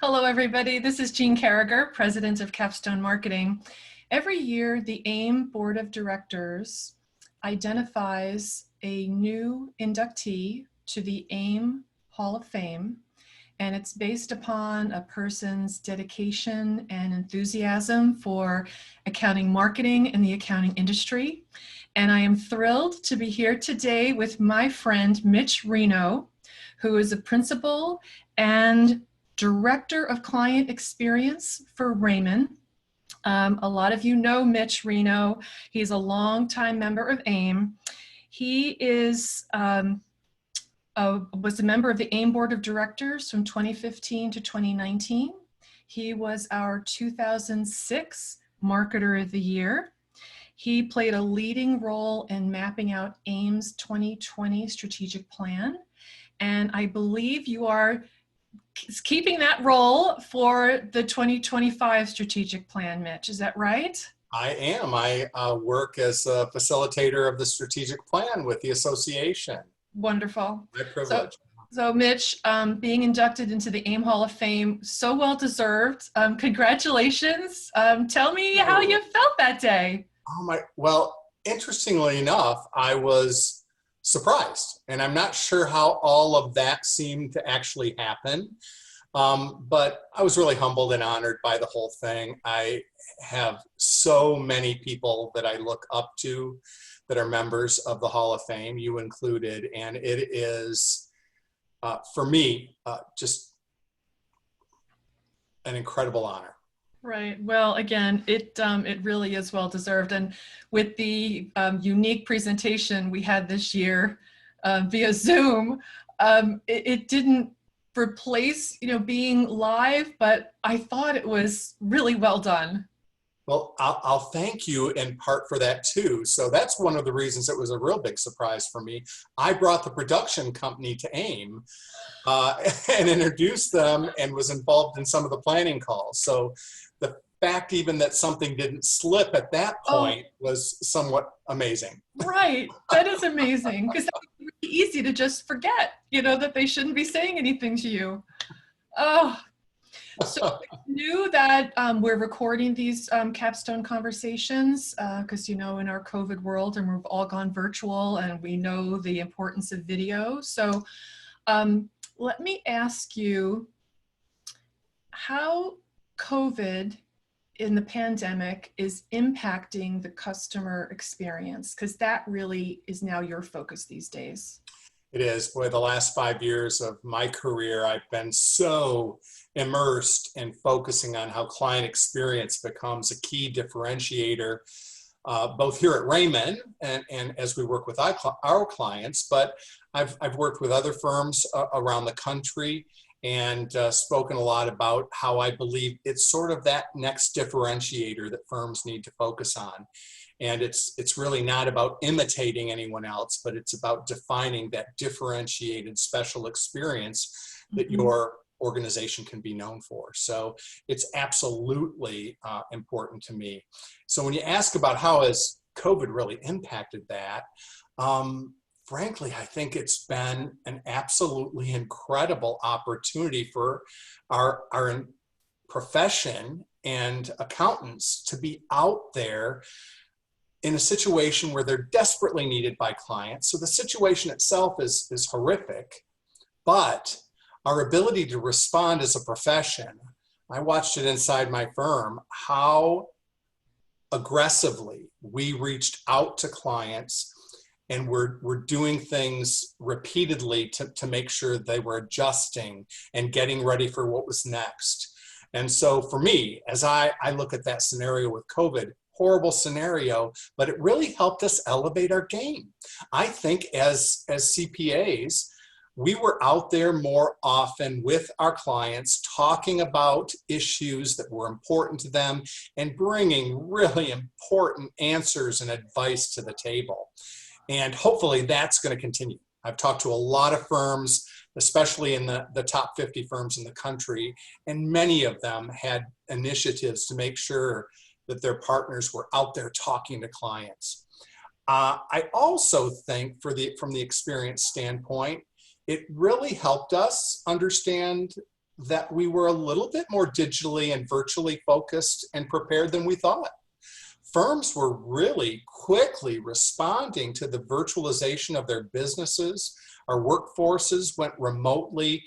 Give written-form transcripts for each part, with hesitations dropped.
Hello, everybody. This is Jean Carragher, President of Capstone Marketing. Every year, the AAM Board of Directors identifies a new inductee to the AAM Hall of Fame, and it's based upon a person's dedication and enthusiasm for accounting marketing and the accounting industry. And I am thrilled to be here today with my friend, Mitch Reno, who is a principal and Director of Client Experience for Rehmann. A lot of you know Mitch Reno. He's a longtime member of AAM. He was a member of the AAM Board of Directors from 2015 to 2019. He was our 2006 Marketer of the Year. He played a leading role in mapping out AAM's 2020 strategic plan. And I believe you are keeping that role for the 2025 strategic plan, Mitch. Is that right? I am. I work as a facilitator of the strategic plan with the association. Wonderful. My privilege. So Mitch, being inducted into the AAM Hall of Fame, so well deserved. Congratulations. Tell me how you felt that day. Well, interestingly enough, I was surprised, and I'm not sure how all of that seemed to actually happen. But I was really humbled and honored by the whole thing. I have so many people that I look up to that are members of the Hall of Fame, you included, and it is, for me, just an incredible honor. Right. Well, again, it really is well deserved, and with the unique presentation we had this year via Zoom, it didn't replace being live, but I thought it was really well done. Well, I'll thank you in part for that too. So that's one of the reasons it was a real big surprise for me. I brought the production company to AAM and introduced them and was involved in some of the planning calls. So the fact even that something didn't slip at that point was somewhat amazing. Right. That is amazing, because that would be really easy to just forget, that they shouldn't be saying anything to you. Oh, so I knew that we're recording these Capstone Conversations because, in our COVID world, and we've all gone virtual, and we know the importance of video. So let me ask you how COVID in the pandemic is impacting the customer experience, because that really is now your focus these days. It is. Boy, the last 5 years of my career, I've been so immersed in focusing on how client experience becomes a key differentiator, both here at Rehmann and as we work with our clients, but I've worked with other firms around the country and spoken a lot about how I believe it's sort of that next differentiator that firms need to focus on. And it's really not about imitating anyone else, but it's about defining that differentiated special experience that your organization can be known for. So it's absolutely important to me. So when you ask about how has COVID really impacted that, frankly, I think it's been an absolutely incredible opportunity for our profession and accountants to be out there in a situation where they're desperately needed by clients. So the situation itself is horrific, but our ability to respond as a profession, I watched it inside my firm, how aggressively we reached out to clients, and we're doing things repeatedly to make sure they were adjusting and getting ready for what was next. And so for me, as I look at that scenario with COVID, horrible scenario, but it really helped us elevate our game. I think as CPAs, we were out there more often with our clients, talking about issues that were important to them and bringing really important answers and advice to the table. And hopefully that's going to continue. I've talked to a lot of firms, especially in the top 50 firms in the country, and many of them had initiatives to make sure that their partners were out there talking to clients. I also think from the experience standpoint, it really helped us understand that we were a little bit more digitally and virtually focused and prepared than we thought. Firms were really quickly responding to the virtualization of their businesses. Our workforces went remotely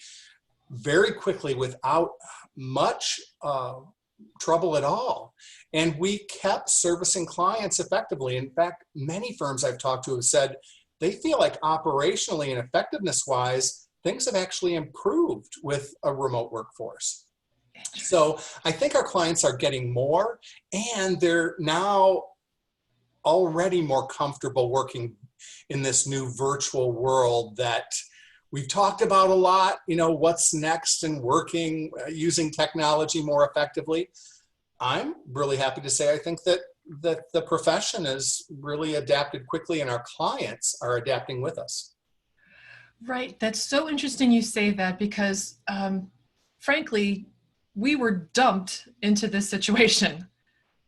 very quickly without much trouble at all. And we kept servicing clients effectively. In fact, many firms I've talked to have said they feel like operationally and effectiveness-wise, things have actually improved with a remote workforce. So I think our clients are getting more, and they're now already more comfortable working in this new virtual world that we've talked about a lot, what's next and working, using technology more effectively. I'm really happy to say I think that the profession has really adapted quickly, and our clients are adapting with us. Right. That's so interesting you say that, because frankly, we were dumped into this situation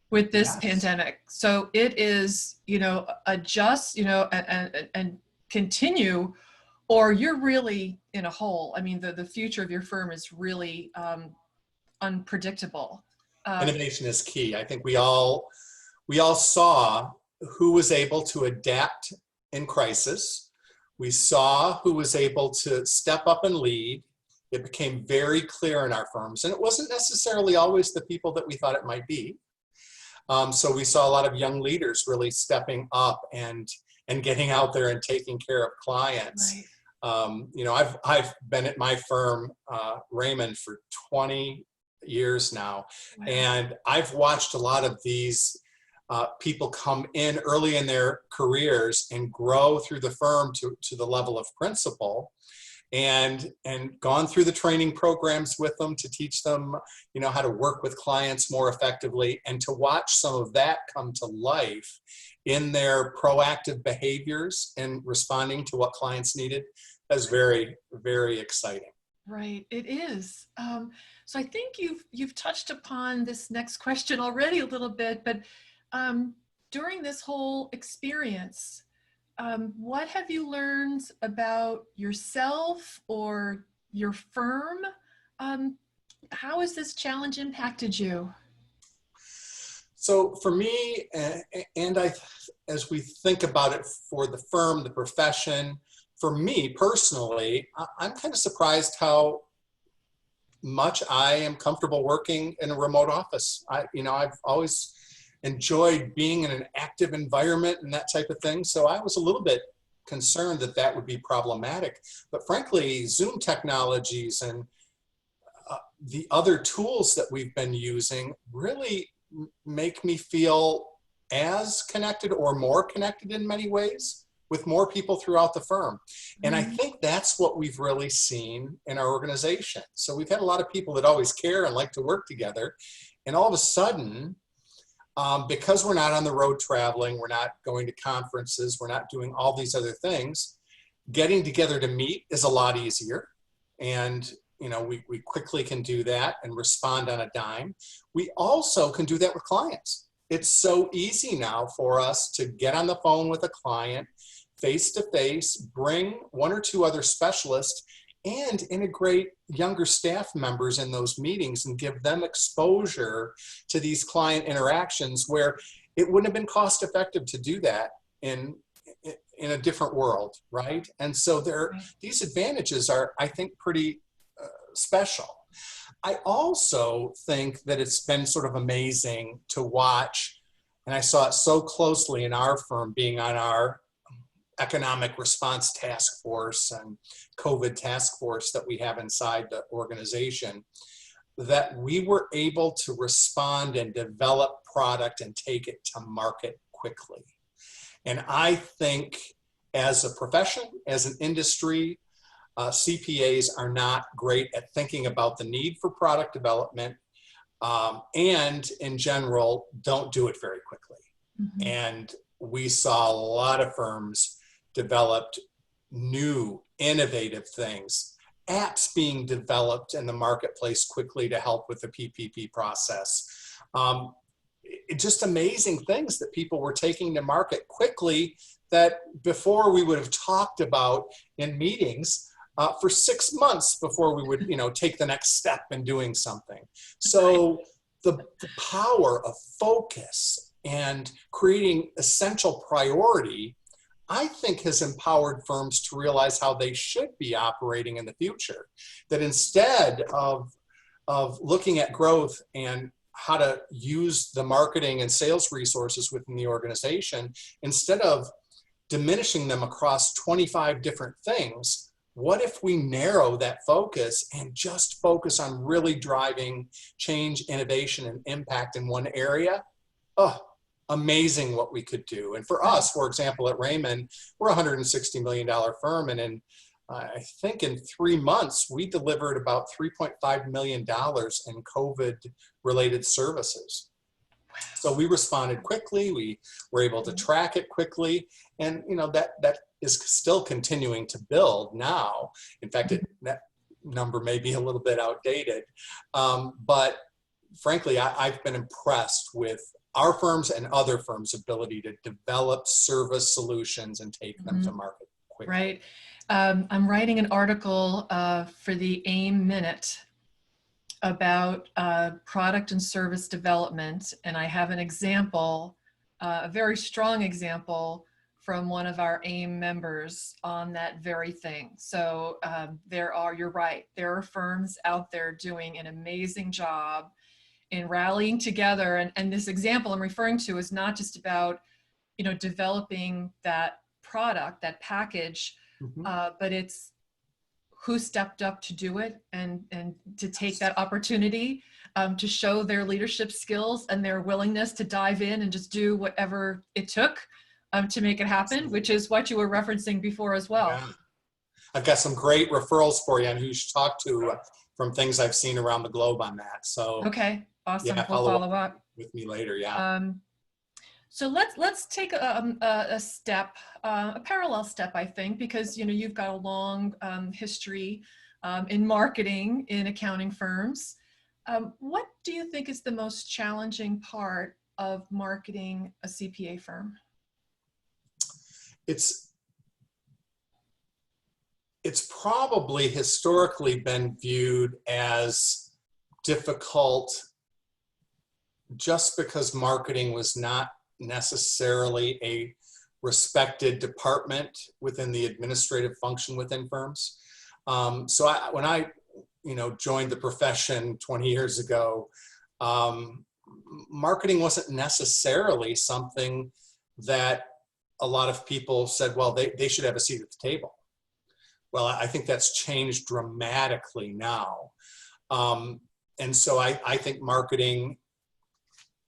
with this Yes. pandemic. So it is, adjust, and continue, or you're really in a hole. I mean, the future of your firm is really unpredictable. Innovation is key. I think we all saw who was able to adapt in crisis. We saw who was able to step up and lead. It became very clear in our firms, and it wasn't necessarily always the people that we thought it might be. So we saw a lot of young leaders really stepping up and getting out there and taking care of clients. Right. I've been at my firm, Rehmann, for 20 years now, Wow. and I've watched a lot of these people come in early in their careers and grow through the firm to the level of principal, and gone through the training programs with them to teach them, how to work with clients more effectively, and to watch some of that come to life in their proactive behaviors and responding to what clients needed. That's very, very exciting. Right, it is. So I think you've touched upon this next question already a little bit, but during this whole experience, what have you learned about yourself or your firm? How has this challenge impacted you? So for me, as we think about it for the firm, the profession, for me personally, I'm kind of surprised how much I am comfortable working in a remote office. I've always enjoyed being in an active environment and that type of thing. So I was a little bit concerned that would be problematic. But frankly, Zoom technologies and the other tools that we've been using really make me feel as connected or more connected in many ways with more people throughout the firm. And I think that's what we've really seen in our organization. So we've had a lot of people that always care and like to work together. And all of a sudden, because we're not on the road traveling, we're not going to conferences, we're not doing all these other things, getting together to meet is a lot easier. And we quickly can do that and respond on a dime. We also can do that with clients. It's so easy now for us to get on the phone with a client face to face, bring one or two other specialists, and integrate younger staff members in those meetings and give them exposure to these client interactions where it wouldn't have been cost effective to do that in a different world, right? And so these advantages are, I think, pretty special. I also think that it's been sort of amazing to watch, and I saw it so closely in our firm being on our economic response task force and COVID task force that we have inside the organization, that we were able to respond and develop product and take it to market quickly. And I think as a profession, as an industry, CPAs are not great at thinking about the need for product development, and in general, don't do it very quickly. Mm-hmm. And we saw a lot of firms developed new, innovative things, apps being developed in the marketplace quickly to help with the PPP process. Just amazing things that people were taking to market quickly that before we would have talked about in meetings. for 6 months before we would, take the next step in doing something. So the power of focus and creating essential priority, I think, has empowered firms to realize how they should be operating in the future. That instead of looking at growth and how to use the marketing and sales resources within the organization, instead of diminishing them across 25 different things, what if we narrow that focus and just focus on really driving change, innovation, and impact in one area? Oh, amazing what we could do. And for us, for example, at Rehmann, we're a $160 million firm, and I think in 3 months, we delivered about $3.5 million in COVID-related services. So we responded quickly. We were able to track it quickly, and that is still continuing to build now. In fact, that number may be a little bit outdated, but frankly, I've been impressed with our firms and other firms' ability to develop service solutions and take them to market quickly. Right. I'm writing an article for the AAM Minute about product and service development, and I have an example, a very strong example from one of our AAM members on that very thing. So you're right, there are firms out there doing an amazing job in rallying together, and this example I'm referring to is not just about developing that product, that package, but it's who stepped up to do it and to take that opportunity to show their leadership skills and their willingness to dive in and just do whatever it took to make it happen, which is what you were referencing before as well. Yeah. I've got some great referrals for you on who you should talk to from things I've seen around the globe on that. So okay, awesome. Yeah, we'll follow up with me later. Yeah. So let's take a step, a parallel step, I think, because you've got a long history in marketing in accounting firms. What do you think is the most challenging part of marketing a CPA firm? It's probably historically been viewed as difficult just because marketing was not necessarily a respected department within the administrative function within firms. So when I joined the profession 20 years ago, marketing wasn't necessarily something that a lot of people said, well, they should have a seat at the table. Well, I think that's changed dramatically now. And so I think marketing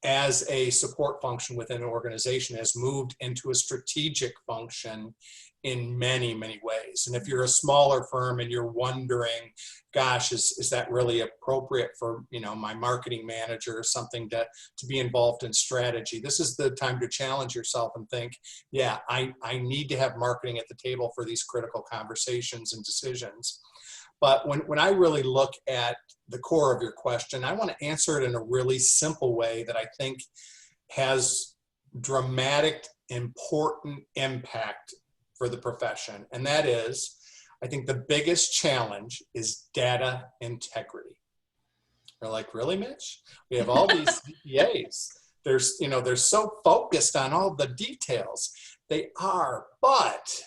as a support function within an organization has moved into a strategic function in many, many ways. And if you're a smaller firm and you're wondering, gosh, is that really appropriate for my marketing manager or something to be involved in strategy? This is the time to challenge yourself and think, yeah, I need to have marketing at the table for these critical conversations and decisions. But when I really look at the core of your question, I want to answer it in a really simple way that I think has dramatic, important impact for the profession. And that is, I think the biggest challenge is data integrity. They're like, really, Mitch? We have all these CPAs. They're so focused on all the details. They are, but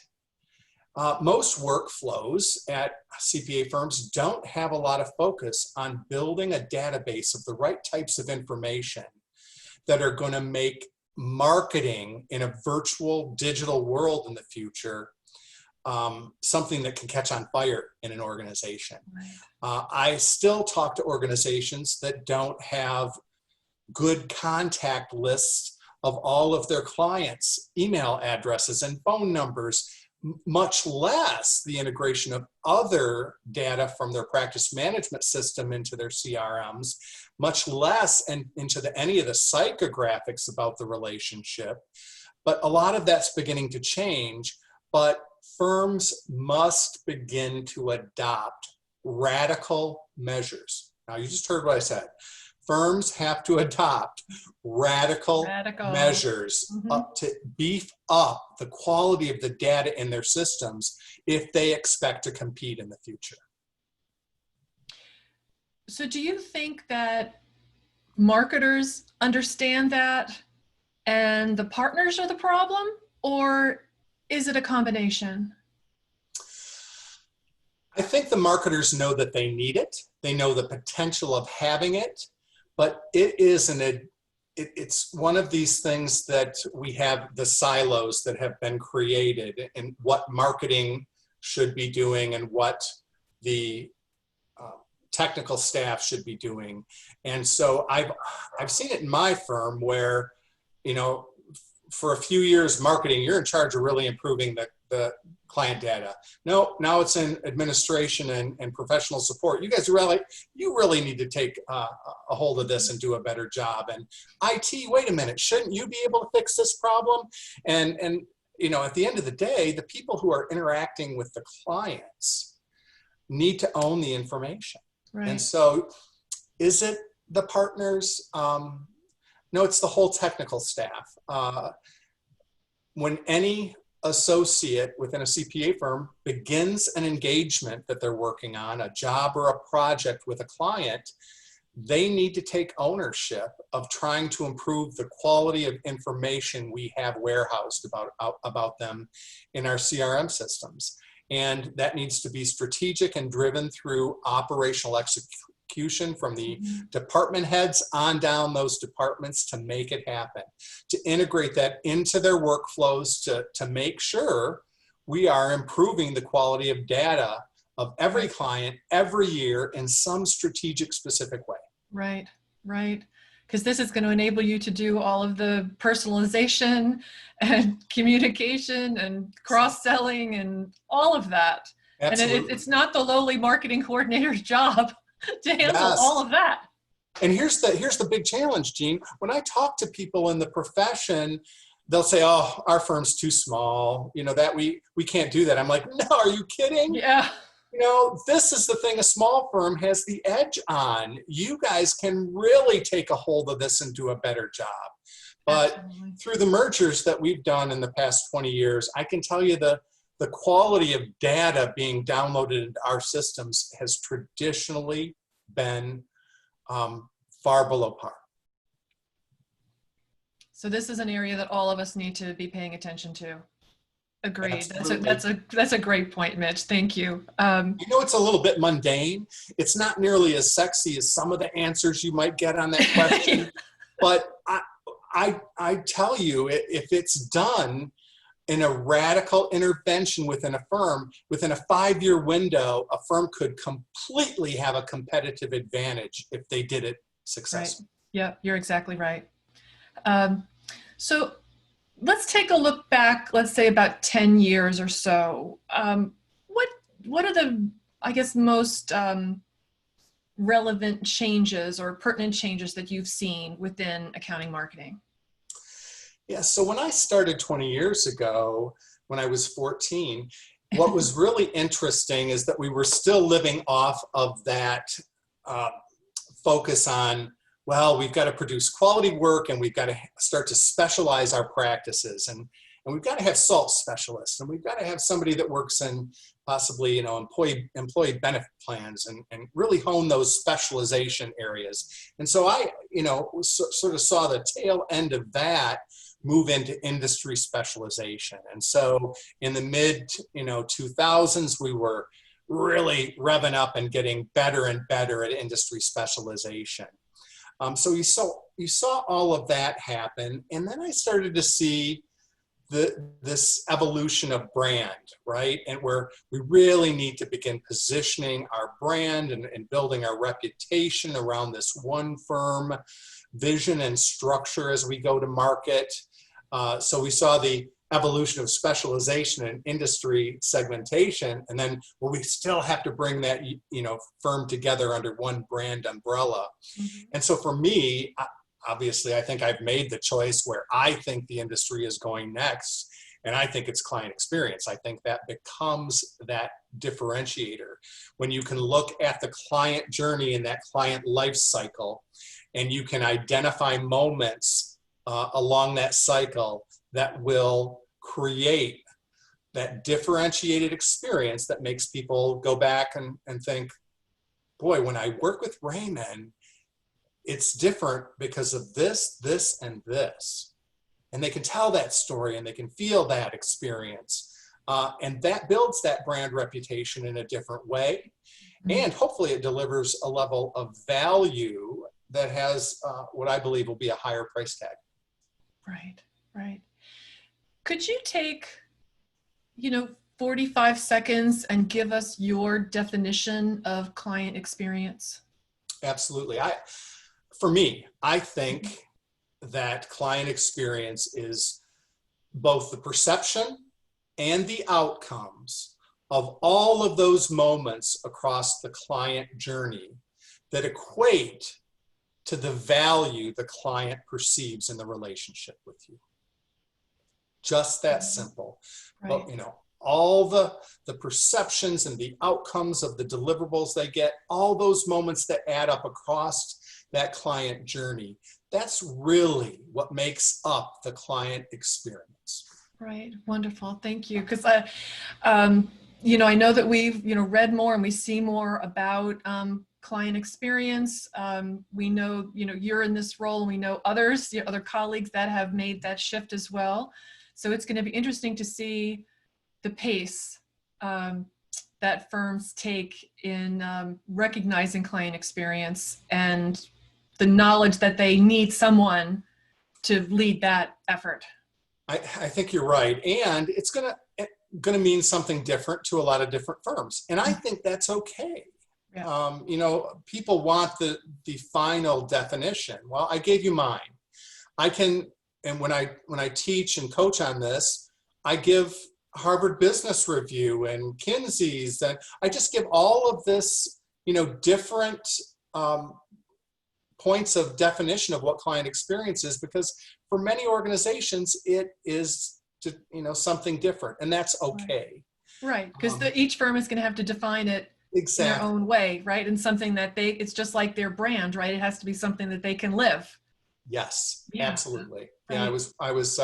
most workflows at CPA firms don't have a lot of focus on building a database of the right types of information that are going to make marketing in a virtual digital world in the future something that can catch on fire in an organization. Right. I still talk to organizations that don't have good contact lists of all of their clients' email addresses and phone numbers, much less the integration of other data from their practice management system into their CRMs, much less into any of the psychographics about the relationship. But a lot of that's beginning to change, but firms must begin to adopt radical measures. Now, you just heard what I said. firms have to adopt radical measures up to beef up the quality of the data in their systems if they expect to compete in the future. So do you think that marketers understand that and the partners are the problem, or is it a combination? I think the marketers know that they need it. They know the potential of having it, but it's one of these things that we have the silos that have been created and what marketing should be doing and what the technical staff should be doing. And so I've seen it in my firm where, you know, for a few years marketing, you're in charge of really improving the client data. No, now it's in administration and professional support. You guys really need to take a hold of this and do a better job. And IT, wait a minute, shouldn't you be able to fix this problem? And you know, at the end of the day, the people who are interacting with the clients need to own the information. Right. And so is it the partners? No, it's the whole technical staff. When any associate within a CPA firm begins an engagement that they're working on, a job or a project with a client, they need to take ownership of trying to improve the quality of information we have warehoused about them in our CRM systems. And that needs to be strategic and driven through operational execution from the department heads on down those departments to make it happen, to integrate that into their workflows to make sure we are improving the quality of data of every client every year in some strategic, specific way. Right, right. Because this is going to enable you to do all of the personalization and communication and cross-selling and all of that. Absolutely. And it's not the lowly marketing coordinator's job to handle all of that. And here's the big challenge, Jean. When I talk to people in the profession, they'll say, "Oh, our firm's too small. You know, that we can't do that." I'm like, "No, are you kidding?" Yeah. You know, this is the thing a small firm has the edge on. You guys can really take a hold of this and do a better job. But Absolutely. Through the mergers that we've done in the past 20 years, I can tell you the quality of data being downloaded into our systems has traditionally been far below par. So this is an area that all of us need to be paying attention to. Agreed. That's a great point, Mitch. Thank you. You know, it's a little bit mundane. It's not nearly as sexy as some of the answers you might get on that question. But I tell you, if it's done in a radical intervention within a firm, within a 5-year window, a firm could completely have a competitive advantage if they did it successfully. Right. Yeah, you're exactly right. So let's take a look back, let's say about 10 years or so. What are the, I guess, most relevant changes or pertinent changes that you've seen within accounting marketing? Yeah, so when I started 20 years ago, when I was 14, what was really interesting is that we were still living off of that focus on, well, we've got to produce quality work and we've got to start to specialize our practices, and we've got to have SALT specialists, and we've got to have somebody that works in possibly, you know, employee benefit plans and really hone those specialization areas. And so I, you know, sort of saw the tail end of that move into industry specialization. And so in the mid, 2000s, we were really revving up and getting better and better at industry specialization. So you saw all of that happen, and then I started to see this evolution of brand, right? And where we really need to begin positioning our brand and building our reputation around this one firm vision and structure as we go to market. So we saw the evolution of specialization and industry segmentation, and then we still have to bring that firm together under one brand umbrella. Mm-hmm. And so for me, obviously, I think I've made the choice where I think the industry is going next, and I think it's client experience. I think that becomes that differentiator when you can look at the client journey and that client life cycle and you can identify moments along that cycle that will create that differentiated experience that makes people go back and think, boy, when I work with Rehmann, it's different because of this, this, and this. And they can tell that story and they can feel that experience. And that builds that brand reputation in a different way. And hopefully it delivers a level of value that has what I believe will be a higher price tag. Right, right. Could you take, 45 seconds and give us your definition of client experience? Absolutely. For me, I think that client experience is both the perception and the outcomes of all of those moments across the client journey that equate to the value the client perceives in the relationship with you. Just that simple. Right. But, all the perceptions and the outcomes of the deliverables they get, all those moments that add up across that client journey, that's really what makes up the client experience. Right. Wonderful. Thank you. Because I know that we've, read more and we see more about client experience. We know, you're in this role, and we know others, other colleagues that have made that shift as well. So it's going to be interesting to see the pace that firms take in recognizing client experience and the knowledge that they need someone to lead that effort. I think you're right. And it's going to mean something different to a lot of different firms. And I think that's okay. Yeah. People want the final definition. Well, I gave you mine. And when I teach and coach on this, I give Harvard Business Review and Kinsey's, and I just give all of this, different points of definition of what client experience is, because for many organizations, it is, something different, and that's okay. Right, because each firm is going to have to define it exactly in their own way, right? And something that it's just like their brand, right? It has to be something that they can live. Yes, yeah. Absolutely. Right. Yeah, I was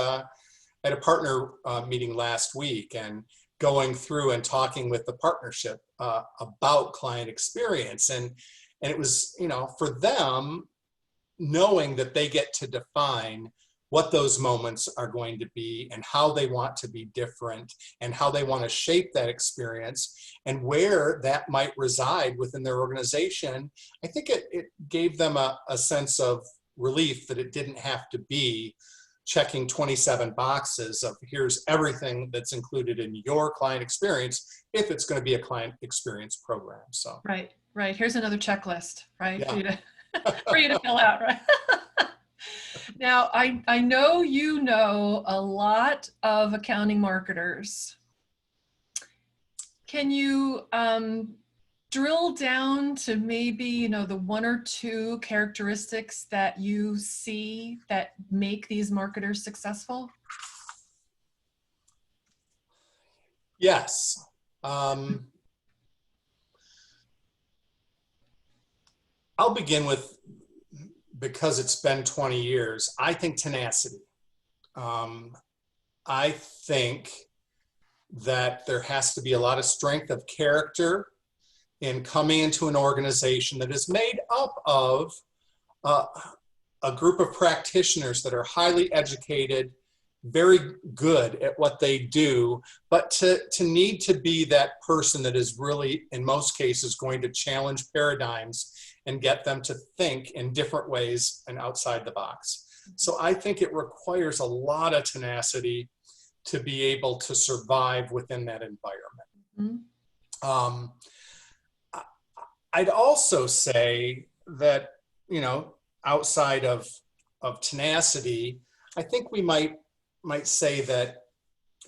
at a partner meeting last week and going through and talking with the partnership about client experience. And it was, for them, knowing that they get to define what those moments are going to be and how they want to be different and how they want to shape that experience and where that might reside within their organization. I think it gave them a sense of relief that it didn't have to be checking 27 boxes of here's everything that's included in your client experience if it's going to be a client experience program. So right. Here's another checklist, right? Yeah. For you to fill out, right? Now, I know you know a lot of accounting marketers. Can you drill down to maybe, the one or two characteristics that you see that make these marketers successful? Yes. I'll begin with, because it's been 20 years, I think tenacity. I think that there has to be a lot of strength of character in coming into an organization that is made up of a group of practitioners that are highly educated, very good at what they do, but to need to be that person that is really, in most cases, going to challenge paradigms and get them to think in different ways and outside the box. So I think it requires a lot of tenacity to be able to survive within that environment. Mm-hmm. I'd also say that, outside of tenacity, I think we might say that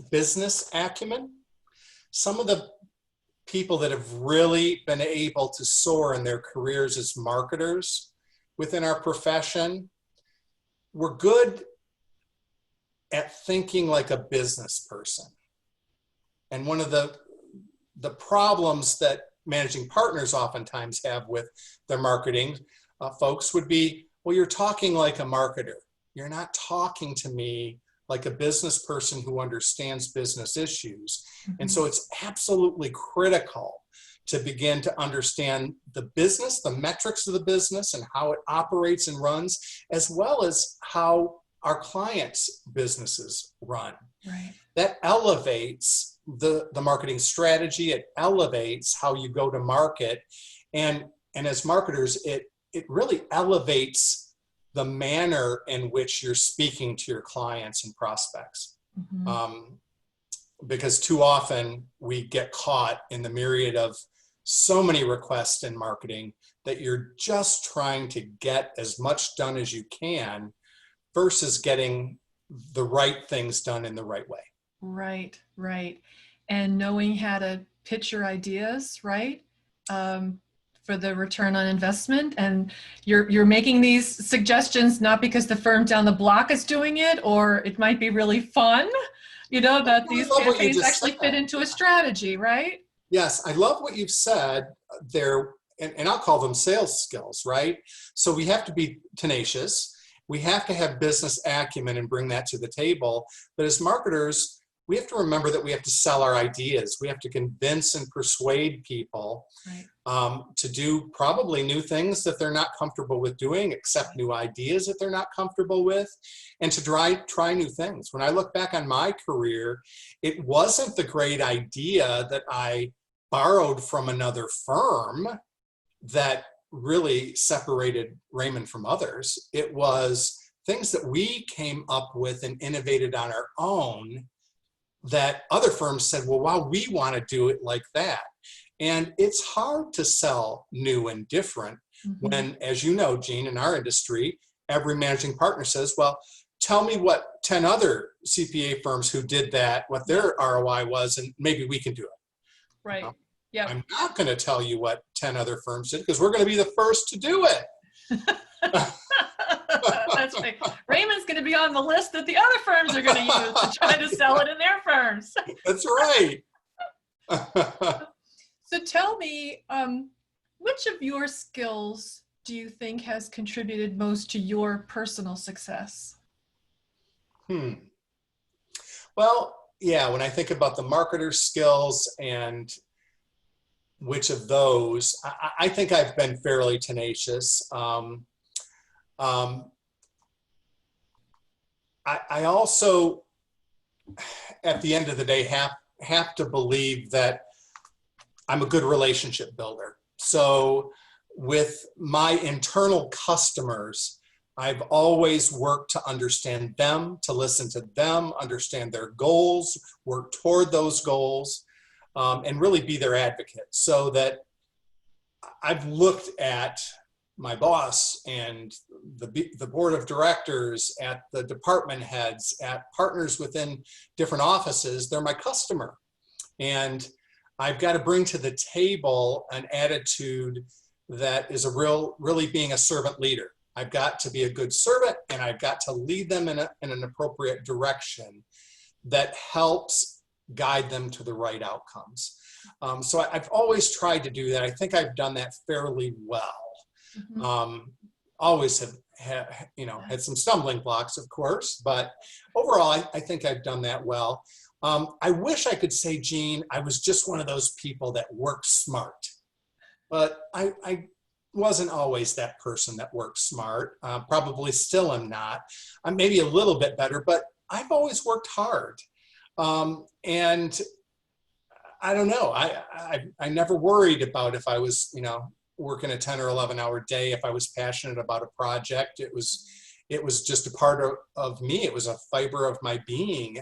business acumen, some of the people that have really been able to soar in their careers as marketers within our profession were good at thinking like a business person. And one of the problems that managing partners oftentimes have with their marketing folks would be, well, you're talking like a marketer. You're not talking to me like a business person who understands business issues. And so it's absolutely critical to begin to understand the business, the metrics of the business, and how it operates and runs, as well as how our clients' businesses run. Right. That elevates the marketing strategy. It elevates how you go to market. And as marketers, it really elevates the manner in which you're speaking to your clients and prospects. Because too often we get caught in the myriad of so many requests in marketing that you're just trying to get as much done as you can versus getting the right things done in the right way. Right, right. And knowing how to pitch your ideas, right? For the return on investment. And you're making these suggestions not because the firm down the block is doing it, or it might be really fun, that these campaigns actually fit into a strategy, right? Yes, I love what you've said there, and I'll call them sales skills, right? So we have to be tenacious. We have to have business acumen and bring that to the table. But as marketers, we have to remember that we have to sell our ideas. We have to convince and persuade people to do probably new things that they're not comfortable with doing, accept new ideas that they're not comfortable with, and to try new things. When I look back on my career, it wasn't the great idea that I borrowed from another firm that really separated Rehmann from others. It was things that we came up with and innovated on our own that other firms said, well, wow, we want to do it like that. And it's hard to sell new and different when, as you know, Jean, in our industry, every managing partner says, well, tell me what 10 other CPA firms who did that, what their ROI was, and maybe we can do it. Right. Yeah. I'm not going to tell you what 10 other firms did because we're going to be the first to do it. That's right. Rehmann's going to be on the list that the other firms are going to use to try to sell it in their firms. That's right. So tell me, which of your skills do you think has contributed most to your personal success? Well, yeah, when I think about the marketer skills and which of those, I think I've been fairly tenacious. I also, at the end of the day, have to believe that I'm a good relationship builder. So with my internal customers, I've always worked to understand them, to listen to them, understand their goals, work toward those goals, and really be their advocate. So that I've looked at my boss and the board of directors, at the department heads, at partners within different offices. They're my customer. And I've got to bring to the table an attitude that is really being a servant leader. I've got to be a good servant, and I've got to lead them in an appropriate direction that helps guide them to the right outcomes. So I've always tried to do that. I think I've done that fairly well. Always have had some stumbling blocks, of course, but overall, I think I've done that well. I wish I could say, Jean, I was just one of those people that worked smart, but I wasn't always that person that worked smart. Probably still am not. I'm maybe a little bit better, but I've always worked hard. And I don't know, I never worried about if I was, working a 10 or 11 hour day. If I was passionate about a project, it was just a part of me. It was a fiber of my being.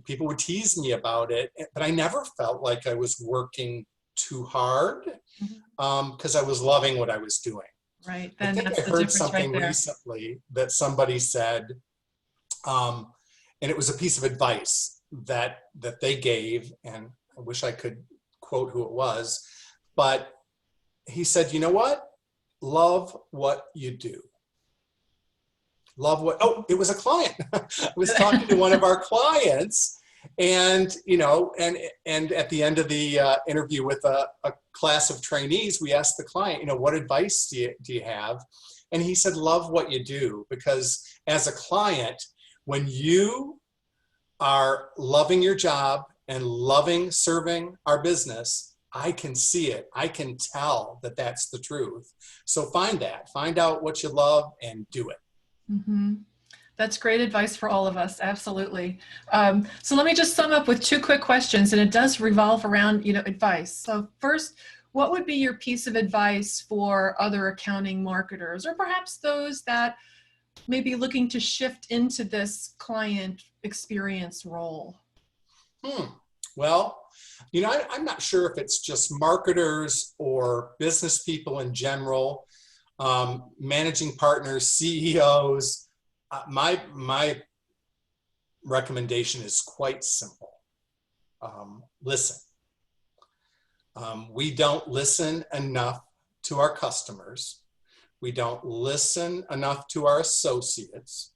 People would tease me about it, but I never felt like I was working too hard because I was loving what I was doing. Right. I think I heard something recently that somebody said, and it was a piece of advice that they gave, and I wish I could quote who it was, but he said, you know what? Love what you do. Love what, it was a client. I was talking to one of our clients, And, and at the end of the interview with a class of trainees, we asked the client, what advice do you have? And he said, love what you do, because as a client, when you are loving your job and loving serving our business, I can see it. I can tell that that's the truth. So find out what you love and do it. Mm-hmm. That's great advice for all of us. Absolutely. So let me just sum up with two quick questions, and it does revolve around, advice. So first, what would be your piece of advice for other accounting marketers, or perhaps those that may be looking to shift into this client experience role? Well, I'm not sure if it's just marketers or business people in general, managing partners, CEOs. My recommendation is quite simple. Listen. We don't listen enough to our customers. We don't listen enough to our associates.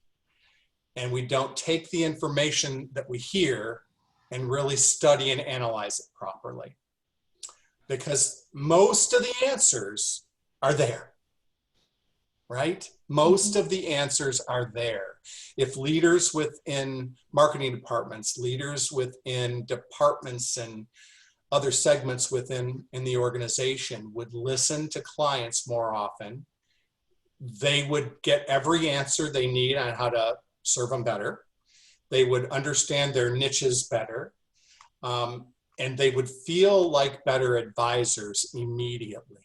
And we don't take the information that we hear and really study and analyze it properly. Because most of the answers are there. Right? Most of the answers are there. If leaders within marketing departments, leaders within departments and other segments within the organization would listen to clients more often, they would get every answer they need on how to serve them better. They would understand their niches better. And they would feel like better advisors immediately.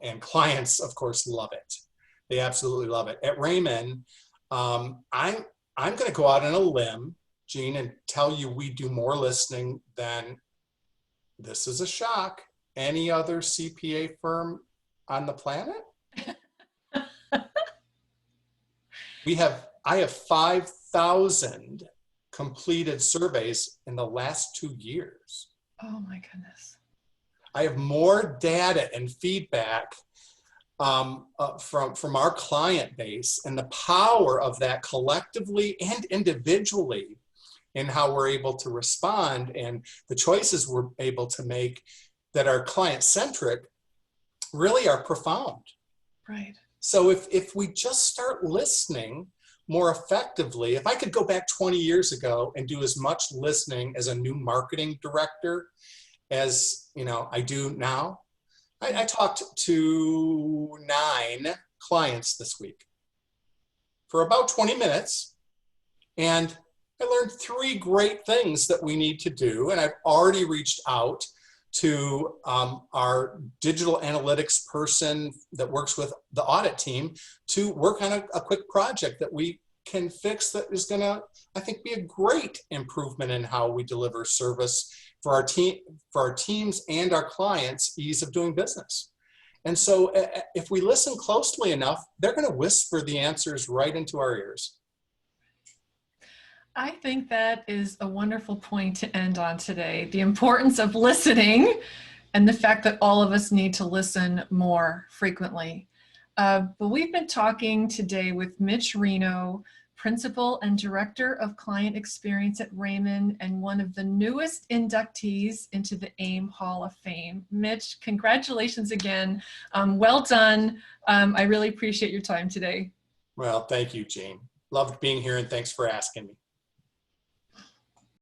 And clients, of course, love it. They absolutely love it. At Rehmann, I'm going to go out on a limb, Gene, and tell you we do more listening than, this is a shock, any other CPA firm on the planet. I have 5,000 completed surveys in the last 2 years. Oh my goodness. I have more data and feedback from our client base, and the power of that collectively and individually in how we're able to respond and the choices we're able to make that are client-centric really are profound. Right. So if we just start listening more effectively, if I could go back 20 years ago and do as much listening as a new marketing director as I do now, I talked to 9 clients this week for about 20 minutes, and I learned 3 great things that we need to do. And I've already reached out to our digital analytics person that works with the audit team to work on a quick project that we can fix that is going to, I think, be a great improvement in how we deliver service for our teams and our clients' ease of doing business. And so if we listen closely enough, they're going to whisper the answers right into our ears. I think that is a wonderful point to end on today. The importance of listening and the fact that all of us need to listen more frequently. But we've been talking today with Mitch Reno, Principal and Director of Client Experience at Rehmann, and one of the newest inductees into the AAM Hall of Fame. Mitch, congratulations again. Well done. I really appreciate your time today. Well, thank you, Jane. Loved being here, and thanks for asking me.